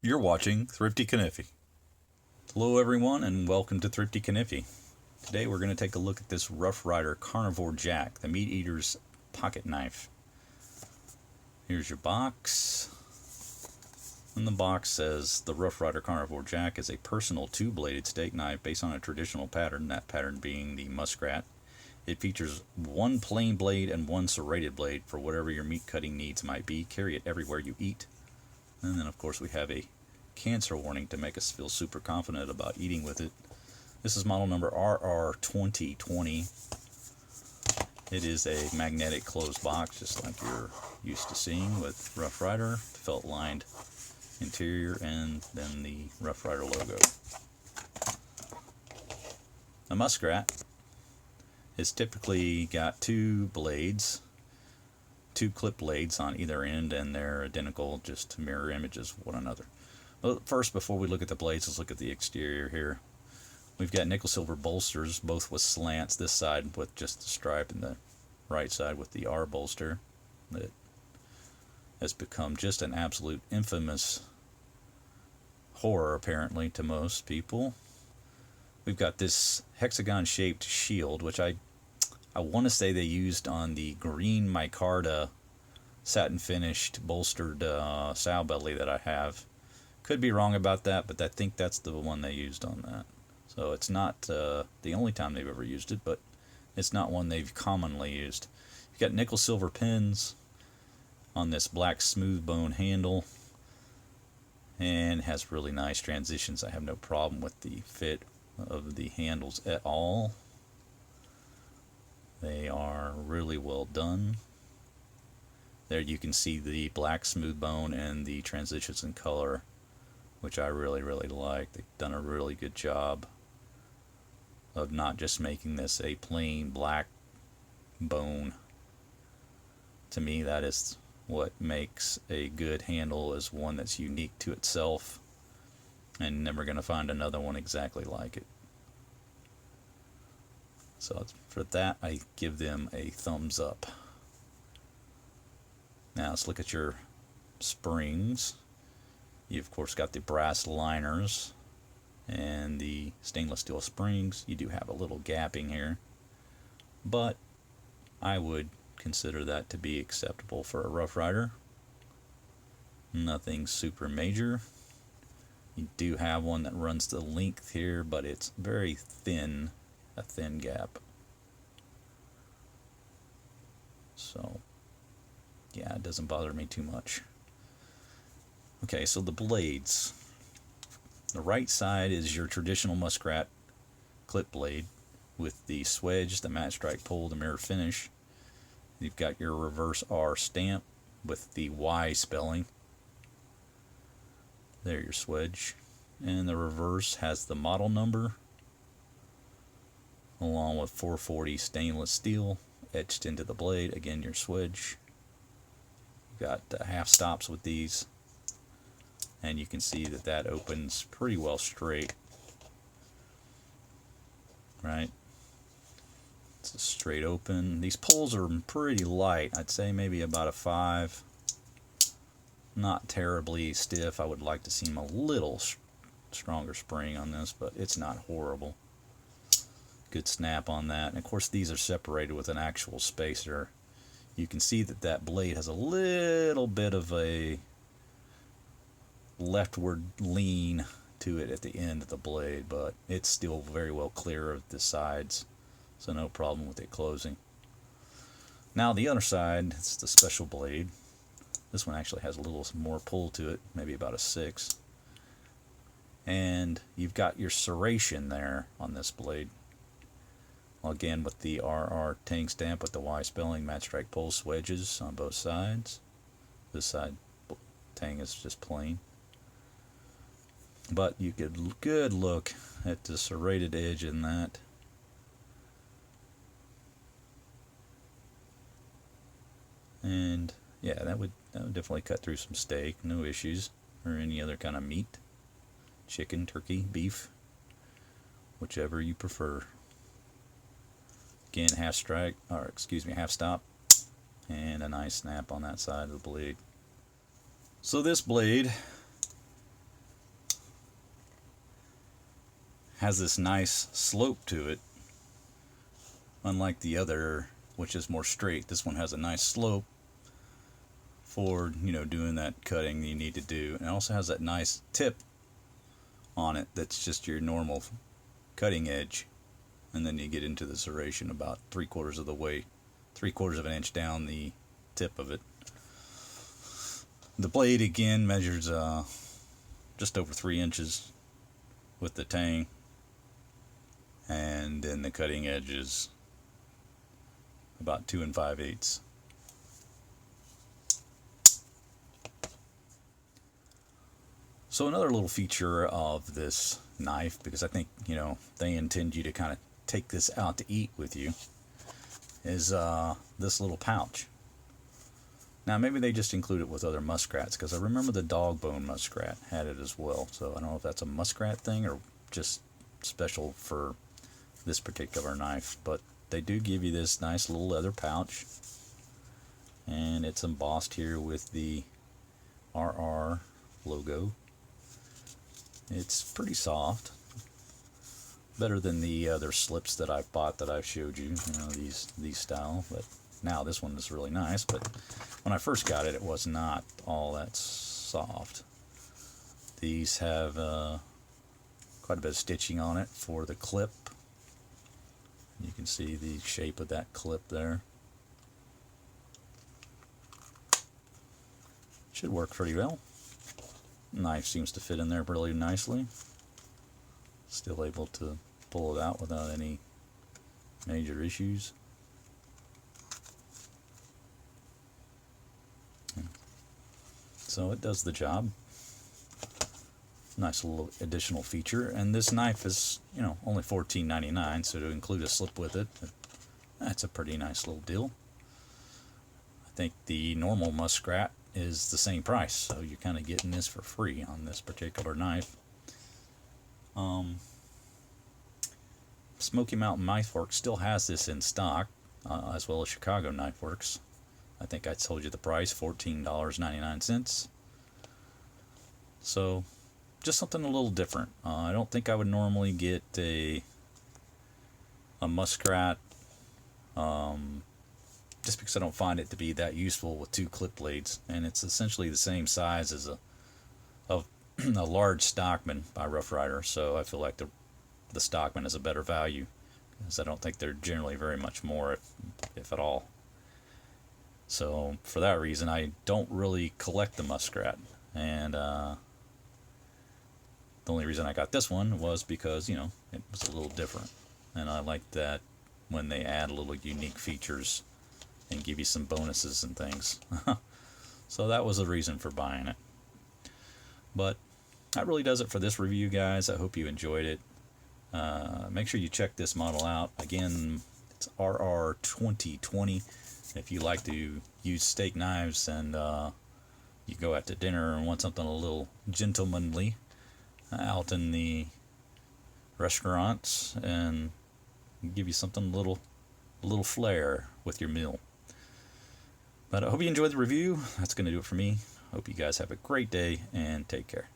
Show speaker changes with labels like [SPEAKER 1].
[SPEAKER 1] You're watching Thrifty Kaniffy. Hello everyone and welcome to Thrifty Kaniffy. Today we're going to take a look at this Ryder Carnivore Jack, the meat eater's pocket knife. Here's your box. And the box says the Ryder Carnivore Jack is a personal two-bladed steak knife based on a traditional pattern, that pattern being the muskrat. It features one plain blade and one serrated blade for whatever your meat cutting needs might be. Carry it everywhere you eat. And then of course we have a cancer warning to make us feel super confident about eating with it. This is model number RR2020. It is a magnetic closed box, just like you're used to seeing with Rough Rider, felt lined interior, and then the Rough Rider logo. A muskrat is typically got two blades, two clip blades on either end, and they're identical, just mirror images of one another. Well, first, before we look at the blades, let's look at the exterior here. We've got nickel silver bolsters, both with slants, this side with just the stripe and the right side with the R bolster. That has become just an absolute infamous horror, apparently, to most people. We've got this hexagon shaped shield, which I want to say they used on the green micarta satin finished bolstered sow belly that I have. Could be wrong about that, but I think that's the one they used on that. So it's not the only time they've ever used it, but it's not one they've commonly used. You've got nickel silver pins on this black smooth bone handle, and it has really nice transitions. I have no problem with the fit of the handles at all. They are really well done. There you can see the black smooth bone and the transitions in color, which I really like. They've done a really good job of not just making this a plain black bone. To me, that is what makes a good handle, is one that's unique to itself and never going to find another one exactly like it. So for that, I give them a thumbs up. Now let's look at your springs. You've of course got the brass liners and the stainless steel springs. You do have a little gapping here, but I would consider that to be acceptable for a Rough Rider. Nothing super major. You do have one that runs the length here, but it's very thin, a thin gap. So yeah, it doesn't bother me too much. Okay, so the blades. The right side is your traditional muskrat clip blade with the swedge, the matte strike pull, the mirror finish. You've got your reverse R stamp with the Y spelling. There, your swedge. And the reverse has the model number along with 440 stainless steel etched into the blade. Again, your swedge. You've got half stops with these, and you can see that that opens pretty well straight, right? It's a straight open. These pulls are pretty light. I'd say maybe about a 5. Not terribly stiff. I would like to see a little stronger spring on this, but it's not horrible. Good snap on that. And of course these are separated with an actual spacer. You can see that that blade has a little bit of a leftward lean to it at the end of the blade, but it's still very well clear of the sides, so no problem with it closing. Now the other side, it's the special blade. This one actually has a little more pull to it, maybe about a 6. And you've got your serration there on this blade. Again, with the RR Tang stamp with the Y spelling, matte strike pulse wedges on both sides. This side Tang is just plain. But you get good look at the serrated edge in that. And yeah, that would definitely cut through some steak, no issues, or any other kind of meat. Chicken, turkey, beef, whichever you prefer. Again, half stop, and a nice snap on that side of the blade. So this blade has this nice slope to it, unlike the other, which is more straight. This one has a nice slope for, you know, doing that cutting you need to do. And it also has that nice tip on it that's just your normal cutting edge, and then you get into the serration about 3/4 of the way, 3/4 of an inch down the tip of it. The blade again measures just over 3 inches with the tang, and then the cutting edge is about 2 5/8. So another little feature of this knife, because I think, you know, they intend you to kind of take this out to eat with you, is this little pouch. Now maybe they just include it with other muskrats, because I remember the dog bone muskrat had it as well. So I don't know if that's a muskrat thing or just special for this particular knife, but they do give you this nice little leather pouch, and it's embossed here with the RR logo. It's pretty soft, better than the other slips that I've bought that I've showed you, you know, these style. But now this one is really nice, but when I first got it, it was not all that soft. These have quite a bit of stitching on it for the clip. You can see the shape of that clip there. Should work pretty well. Knife seems to fit in there really nicely. Still able to pull it out without any major issues. So it does the job. Nice little additional feature, and this knife is, you know, only $14.99, so to include a slip with it, that's a pretty nice little deal. I think the normal muskrat is the same price, so you're kind of getting this for free on this particular knife. Smoky Mountain Knife Works still has this in stock, as well as Chicago Knife Works. I think I told you the price, $14.99. So just something a little different. I don't think I would normally get a muskrat, just because I don't find it to be that useful with 2 clip blades, and it's essentially the same size as a large Stockman by Rough Rider. So I feel like the Stockman is a better value, because I don't think they're generally very much more, if at all. So for that reason, I don't really collect the muskrat, and the only reason I got this one was because, you know, it was a little different, and I like that when they add little unique features and give you some bonuses and things. So that was the reason for buying it. But that really does it for this review, guys. I hope you enjoyed it. Make sure you check this model out. Again, it's RR2020. If you like to use steak knives and you go out to dinner and want something a little gentlemanly out in the restaurants, and give you something a little flair with your meal. But I hope you enjoyed the review. That's going to do it for me. Hope you guys have a great day, and take care.